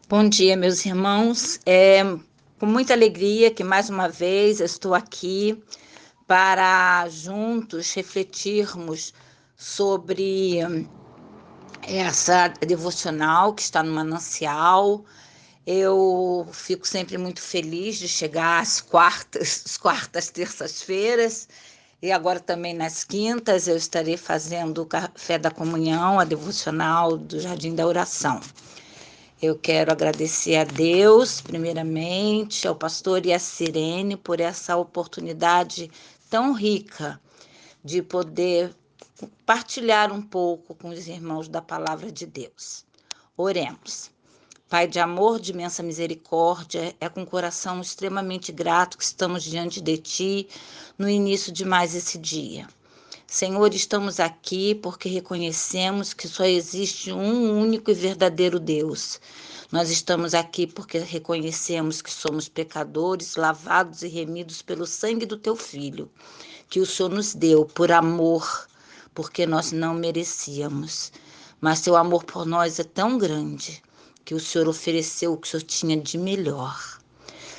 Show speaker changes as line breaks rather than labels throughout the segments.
Bom dia, meus irmãos. É com muita alegria que mais uma vez eu estou aqui para juntos refletirmos sobre essa devocional que está no Manancial. Eu fico sempre muito feliz de chegar às quartas, terças-feiras, e agora também nas quintas eu estarei fazendo o Café da Comunhão, a devocional do Jardim da Oração. Eu quero agradecer a Deus, primeiramente, ao pastor e à Sirene por essa oportunidade tão rica de poder partilhar um pouco com os irmãos da palavra de Deus. Oremos. Pai de amor, de imensa misericórdia, é com coração extremamente grato que estamos diante de Ti no início de mais esse dia. Senhor, estamos aqui porque reconhecemos que só existe um único e verdadeiro Deus. Nós estamos aqui porque reconhecemos que somos pecadores, lavados e remidos pelo sangue do Teu Filho, que o Senhor nos deu por amor, porque nós não merecíamos. Mas Teu amor por nós é tão grande que o Senhor ofereceu o que o Senhor tinha de melhor.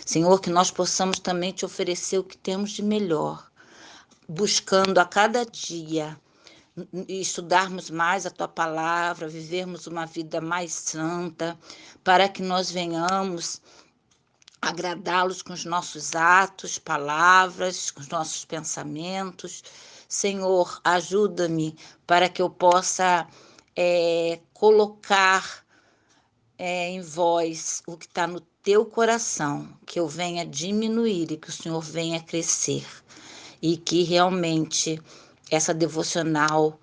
Senhor, que nós possamos também Te oferecer o que temos de melhor, buscando a cada dia estudarmos mais a Tua palavra, vivermos uma vida mais santa, para que nós venhamos agradá-los com os nossos atos, palavras, com os nossos pensamentos. Senhor, ajuda-me para que eu possa colocar em voz o que está no Teu coração, que eu venha diminuir e que o Senhor venha crescer. E que realmente essa devocional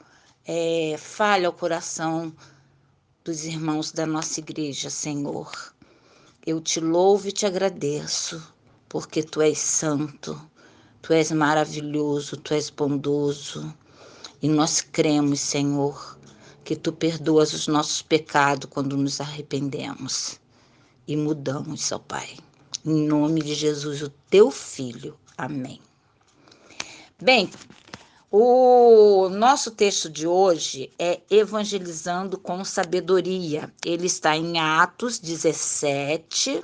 fale ao coração dos irmãos da nossa igreja, Senhor. Eu Te louvo e Te agradeço, porque Tu és santo, Tu és maravilhoso, Tu és bondoso. E nós cremos, Senhor, que Tu perdoas os nossos pecados quando nos arrependemos e mudamos, ó Pai. Em nome de Jesus, o Teu Filho. Amém. Bem, o nosso texto de hoje é Evangelizando com Sabedoria. Ele está em Atos 17,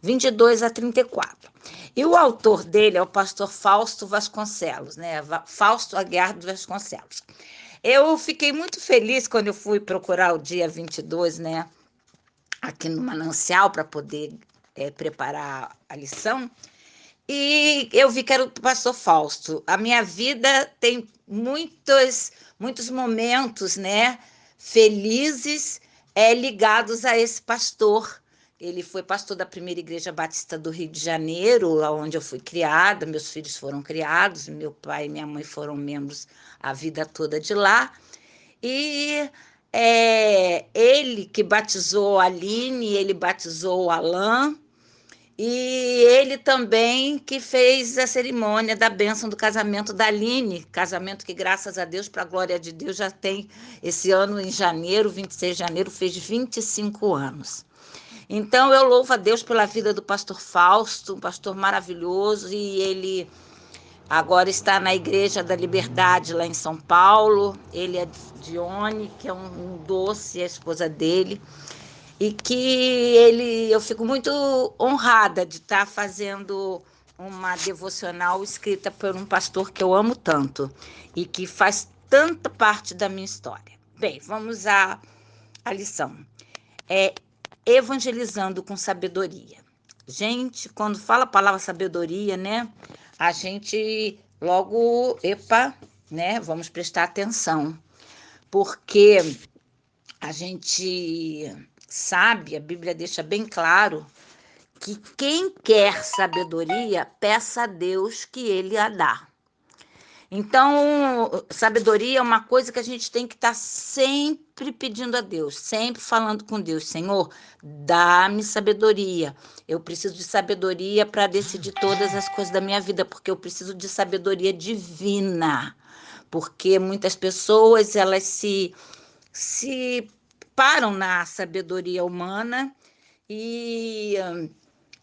22 a 34. E o autor dele é o pastor Fausto Vasconcelos, né? Fausto Aguiar dos Vasconcelos. Eu fiquei muito feliz quando eu fui procurar o dia 22, né? Aqui no Manancial, para poder preparar a lição. E eu vi que era o pastor Fausto. A minha vida tem muitos momentos, né, felizes, ligados a esse pastor. Ele foi pastor da primeira igreja batista do Rio de Janeiro, onde eu fui criada, meus filhos foram criados, meu pai e minha mãe foram membros a vida toda de lá. E ele que batizou a Aline, ele batizou o Alain, e ele também que fez a cerimônia da bênção do casamento da Aline, casamento que, graças a Deus, para a glória de Deus, já tem esse ano, em janeiro, 26 de janeiro, fez 25 anos. Então, eu louvo a Deus pela vida do pastor Fausto, um pastor maravilhoso, e ele agora está na Igreja da Liberdade, lá em São Paulo. Ele é de Dione, que é um doce, a esposa dele. E que eu fico muito honrada de estar fazendo uma devocional escrita por um pastor que eu amo tanto e que faz tanta parte da minha história. Bem, vamos à lição. Evangelizando com sabedoria. Gente, quando fala a palavra sabedoria, né, a gente logo, né, vamos prestar atenção, porque a gente sabe, a Bíblia deixa bem claro que quem quer sabedoria, peça a Deus que Ele a dá. Então, sabedoria é uma coisa que a gente tem que estar sempre pedindo a Deus, sempre falando com Deus: Senhor, dá-me sabedoria. Eu preciso de sabedoria para decidir todas as coisas da minha vida, porque eu preciso de sabedoria divina. Porque muitas pessoas, elas se param na sabedoria humana e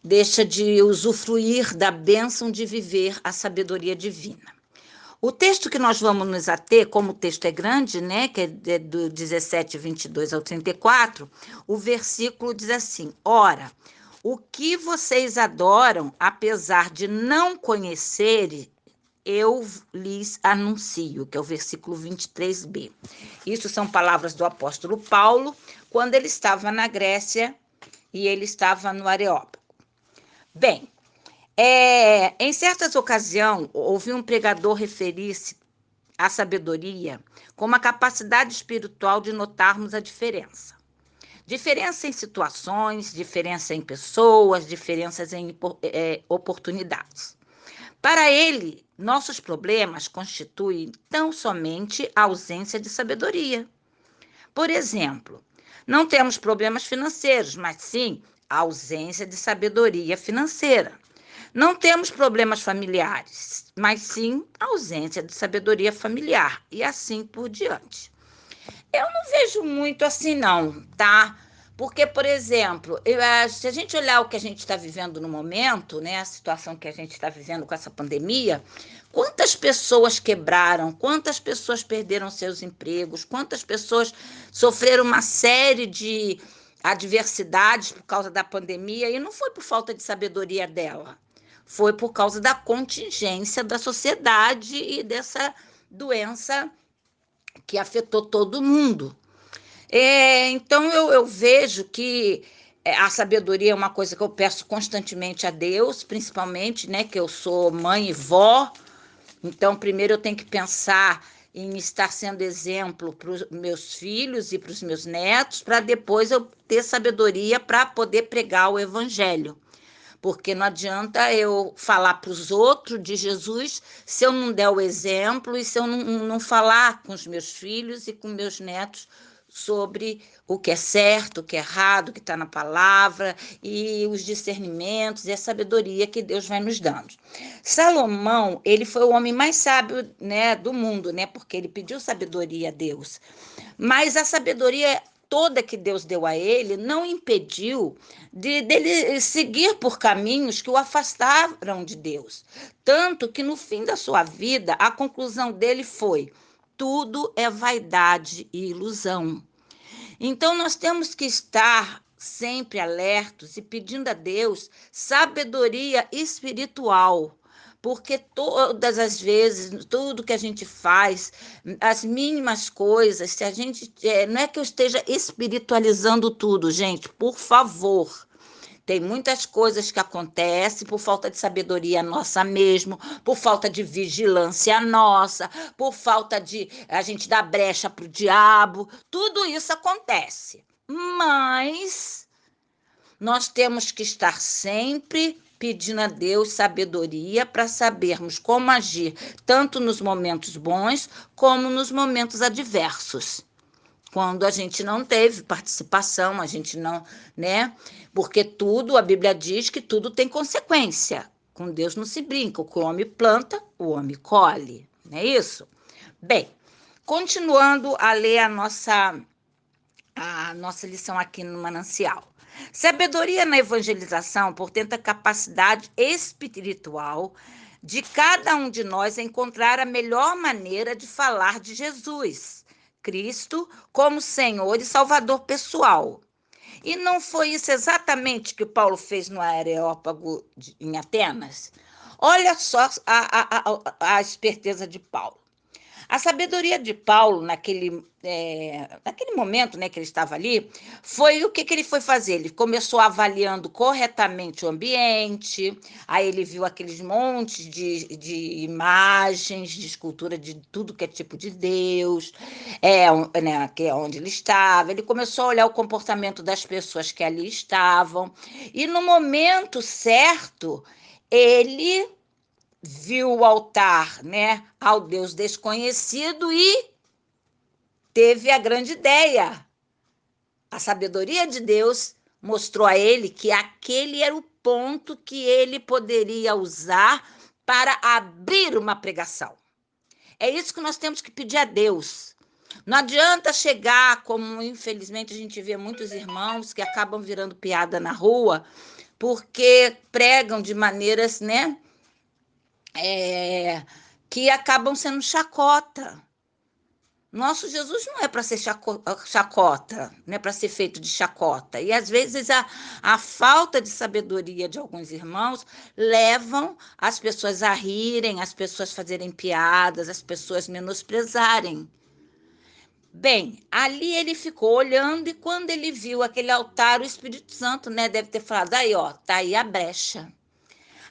deixa de usufruir da bênção de viver a sabedoria divina. O texto que nós vamos nos ater, como o texto é grande, né, que é do 17, 22 ao 34, o versículo diz assim: Ora, o que vocês adoram, apesar de não conhecerem, eu lhes anuncio, que é o versículo 23b. Isso são palavras do apóstolo Paulo, quando ele estava na Grécia e ele estava no Areópago. Bem, em certas ocasiões, ouvi um pregador referir-se à sabedoria como a capacidade espiritual de notarmos a diferença. Diferença em situações, diferença em pessoas, diferenças em oportunidades. Para ele, nossos problemas constituem tão somente a ausência de sabedoria. Por exemplo, não temos problemas financeiros, mas sim a ausência de sabedoria financeira. Não temos problemas familiares, mas sim a ausência de sabedoria familiar, e assim por diante. Eu não vejo muito assim, não, tá? Porque, por exemplo, se a gente olhar o que a gente está vivendo no momento, né, a situação que a gente está vivendo com essa pandemia, quantas pessoas quebraram, quantas pessoas perderam seus empregos, quantas pessoas sofreram uma série de adversidades por causa da pandemia, e não foi por falta de sabedoria dela, foi por causa da contingência da sociedade e dessa doença que afetou todo mundo. Então, eu vejo que a sabedoria é uma coisa que eu peço constantemente a Deus, principalmente, né, que eu sou mãe e vó. Então, primeiro eu tenho que pensar em estar sendo exemplo para os meus filhos e para os meus netos, para depois eu ter sabedoria para poder pregar o evangelho. Porque não adianta eu falar para os outros de Jesus se eu não der o exemplo e se eu não falar com os meus filhos e com meus netos sobre o que é certo, o que é errado, o que está na palavra, e os discernimentos e a sabedoria que Deus vai nos dando. Salomão, ele foi o homem mais sábio, né, do mundo, né, porque ele pediu sabedoria a Deus. Mas a sabedoria toda que Deus deu a ele não impediu dele seguir por caminhos que o afastaram de Deus. Tanto que no fim da sua vida, a conclusão dele foi: tudo é vaidade e ilusão. Então, nós temos que estar sempre alertos e pedindo a Deus sabedoria espiritual, porque todas as vezes, tudo que a gente faz, as mínimas coisas, se a gente. Não é que eu esteja espiritualizando tudo, gente, por favor. Tem muitas coisas que acontecem por falta de sabedoria nossa mesmo, por falta de vigilância nossa, por falta de a gente dar brecha para o diabo. Tudo isso acontece. Mas nós temos que estar sempre pedindo a Deus sabedoria para sabermos como agir, tanto nos momentos bons como nos momentos adversos, quando a gente não teve participação, a gente não, né? Porque tudo, a Bíblia diz que tudo tem consequência. Com Deus não se brinca. O que o homem planta, o homem colhe. Não é isso? Bem, continuando a ler a nossa lição aqui no Manancial. Sabedoria na evangelização, portanto, a capacidade espiritual de cada um de nós encontrar a melhor maneira de falar de Jesus, Cristo, como Senhor e Salvador pessoal. E não foi isso exatamente que Paulo fez no Areópago em Atenas? Olha só a esperteza de Paulo. A sabedoria de Paulo, naquele momento, né, que ele estava ali, foi o que ele foi fazer? Ele começou avaliando corretamente o ambiente, aí ele viu aqueles montes de imagens, de escultura de tudo que é tipo de Deus, né, que é onde ele estava. Ele começou a olhar o comportamento das pessoas que ali estavam, e no momento certo, ele viu o altar, né, ao Deus desconhecido e teve a grande ideia. A sabedoria de Deus mostrou a ele que aquele era o ponto que ele poderia usar para abrir uma pregação. É isso que nós temos que pedir a Deus. Não adianta chegar, como infelizmente a gente vê muitos irmãos que acabam virando piada na rua, porque pregam de maneiras, né, que acabam sendo chacota. Nosso Jesus não é para ser chacota, não é para ser feito de chacota. E às vezes a falta de sabedoria de alguns irmãos levam as pessoas a rirem, as pessoas a fazerem piadas, as pessoas menosprezarem. Bem, ali ele ficou olhando e quando ele viu aquele altar, o Espírito Santo, né, deve ter falado, aí ó, tá aí a brecha.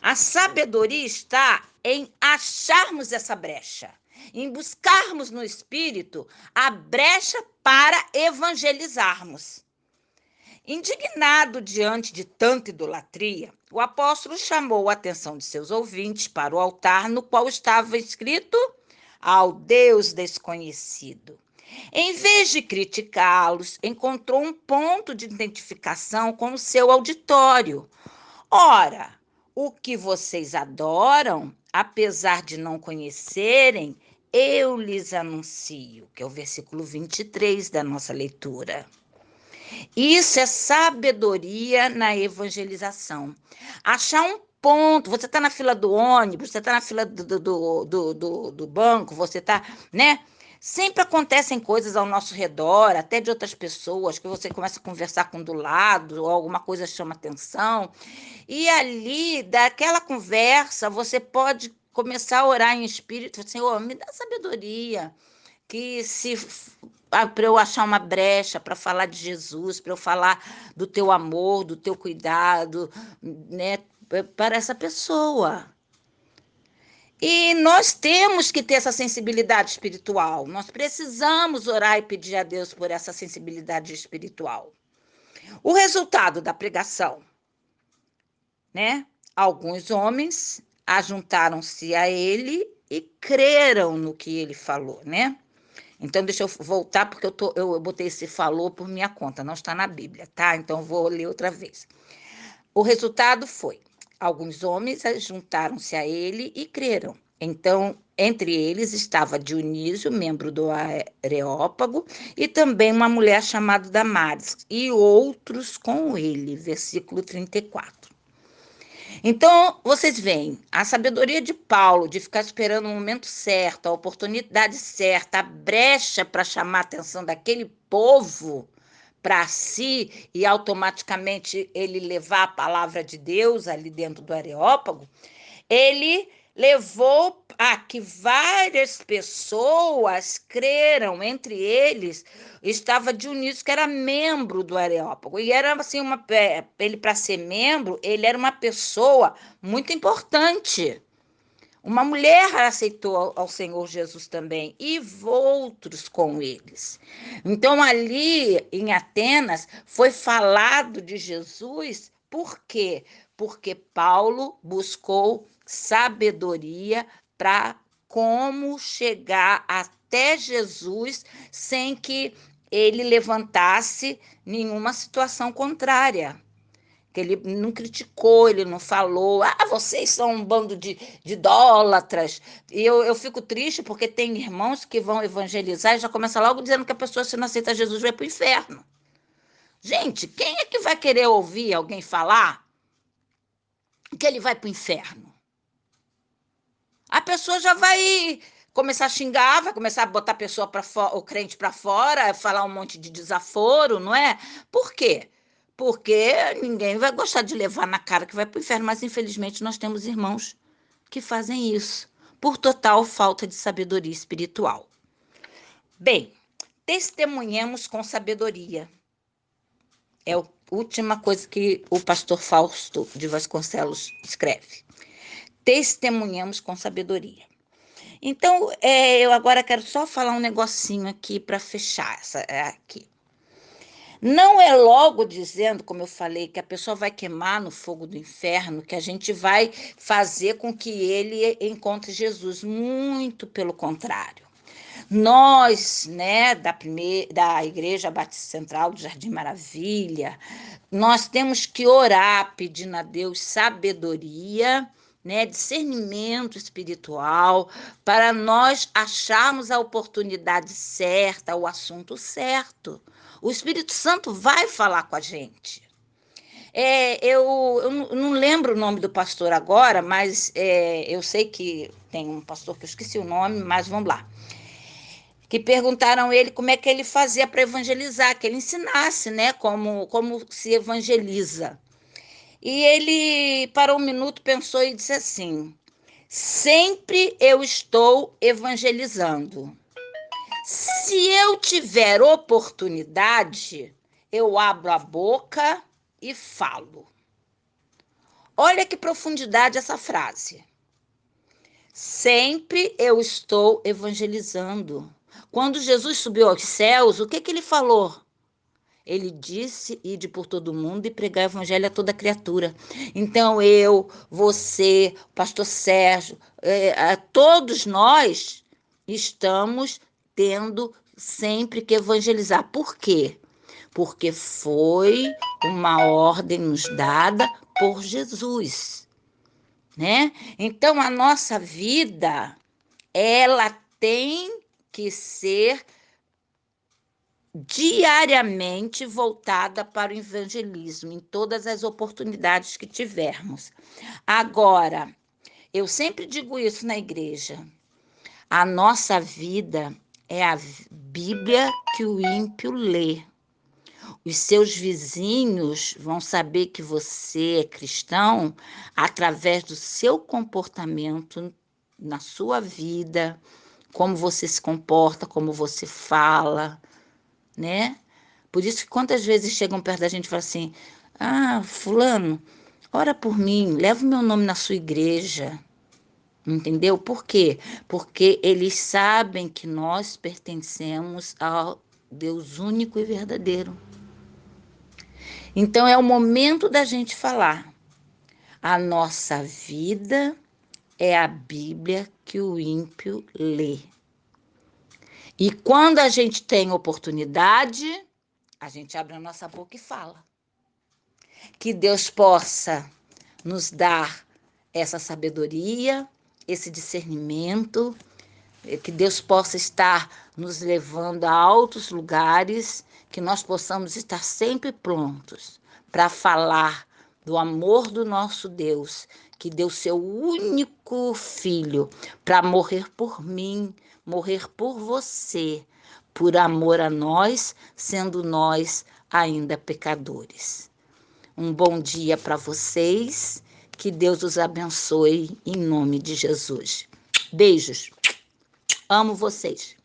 A sabedoria está em acharmos essa brecha, em buscarmos no Espírito a brecha para evangelizarmos. Indignado diante de tanta idolatria, o apóstolo chamou a atenção de seus ouvintes para o altar no qual estava escrito ao Deus desconhecido. Em vez de criticá-los, encontrou um ponto de identificação com o seu auditório. Ora, o que vocês adoram, apesar de não conhecerem, eu lhes anuncio, que é o versículo 23 da nossa leitura. Isso é sabedoria na evangelização. Achar um ponto, você está na fila do ônibus, você está na fila do banco, você está, né? Sempre acontecem coisas ao nosso redor, até de outras pessoas, que você começa a conversar com do lado, ou alguma coisa chama atenção. E ali, daquela conversa, você pode começar a orar em espírito, Senhor, me dá sabedoria, que se para eu achar uma brecha, para falar de Jesus, para eu falar do teu amor, do teu cuidado, né, para essa pessoa. E nós temos que ter essa sensibilidade espiritual. Nós precisamos orar e pedir a Deus por essa sensibilidade espiritual. O resultado da pregação, né? Alguns homens ajuntaram-se a ele e creram no que ele falou, né? Então, deixa eu voltar, porque eu botei esse falou por minha conta, não está na Bíblia, tá? Então, vou ler outra vez. O resultado foi: alguns homens juntaram-se a ele e creram. Então, entre eles estava Dionísio, membro do Areópago, e também uma mulher chamada Damares, e outros com ele. Versículo 34. Então, vocês veem, a sabedoria de Paulo de ficar esperando o momento certo, a oportunidade certa, a brecha para chamar a atenção daquele povo para si e automaticamente ele levar a palavra de Deus ali dentro do Areópago, ele levou a que várias pessoas creram, entre eles estava Dionísio, que era membro do Areópago, e era assim, ele para ser membro, ele era uma pessoa muito importante. Uma mulher aceitou ao Senhor Jesus também, e outros com eles. Então, ali em Atenas, foi falado de Jesus, por quê? Porque Paulo buscou sabedoria para como chegar até Jesus sem que ele levantasse nenhuma situação contrária. Que ele não criticou, ele não falou, vocês são um bando de idólatras. E eu fico triste porque tem irmãos que vão evangelizar e já começa logo dizendo que a pessoa, se não aceita Jesus, vai para o inferno. Gente, quem é que vai querer ouvir alguém falar que ele vai para o inferno? A pessoa já vai começar a xingar, vai começar a botar a pessoa o crente para fora, falar um monte de desaforo, não é? Por quê? Porque ninguém vai gostar de levar na cara que vai para o inferno, mas infelizmente nós temos irmãos que fazem isso, por total falta de sabedoria espiritual. Bem, testemunhemos com sabedoria. É a última coisa que o pastor Fausto de Vasconcelos escreve. Testemunhemos com sabedoria. Então, eu agora quero só falar um negocinho aqui para fechar aqui. Não é logo dizendo, como eu falei, que a pessoa vai queimar no fogo do inferno, que a gente vai fazer com que ele encontre Jesus. Muito pelo contrário. Nós, né, da Igreja Batista Central do Jardim Maravilha, nós temos que orar pedindo a Deus sabedoria, né, discernimento espiritual, para nós acharmos a oportunidade certa, o assunto certo. O Espírito Santo vai falar com a gente. Eu não lembro o nome do pastor agora, mas eu sei que tem um pastor que eu esqueci o nome, mas vamos lá. Que perguntaram a ele como é que ele fazia para evangelizar, que ele ensinasse, né, como se evangeliza. E ele parou um minuto, pensou e disse assim: sempre eu estou evangelizando. Se eu tiver oportunidade, eu abro a boca e falo. Olha que profundidade essa frase. Sempre eu estou evangelizando. Quando Jesus subiu aos céus, o que ele falou? Ele disse: ide por todo mundo e pregar o evangelho a toda criatura. Então eu, você, o pastor Sérgio, todos nós estamos tendo sempre que evangelizar. Por quê? Porque foi uma ordem nos dada por Jesus, né? Então a nossa vida, ela tem que ser diariamente voltada para o evangelismo, em todas as oportunidades que tivermos. Agora, eu sempre digo isso na igreja: a nossa vida é a Bíblia que o ímpio lê. Os seus vizinhos vão saber que você é cristão através do seu comportamento na sua vida, como você se comporta, como você fala, né? Por isso que quantas vezes chegam perto da gente e falam assim: ah, fulano, ora por mim, leva o meu nome na sua igreja. Entendeu? Por quê? Porque eles sabem que nós pertencemos ao Deus único e verdadeiro. Então é o momento da gente falar. A nossa vida é a Bíblia que o ímpio lê. E quando a gente tem oportunidade, a gente abre a nossa boca e fala. Que Deus possa nos dar essa sabedoria, esse discernimento, que Deus possa estar nos levando a altos lugares, que nós possamos estar sempre prontos para falar do amor do nosso Deus, que deu seu único filho para morrer por mim, morrer por você, por amor a nós, sendo nós ainda pecadores. Um bom dia para vocês, que Deus os abençoe em nome de Jesus. Beijos, amo vocês.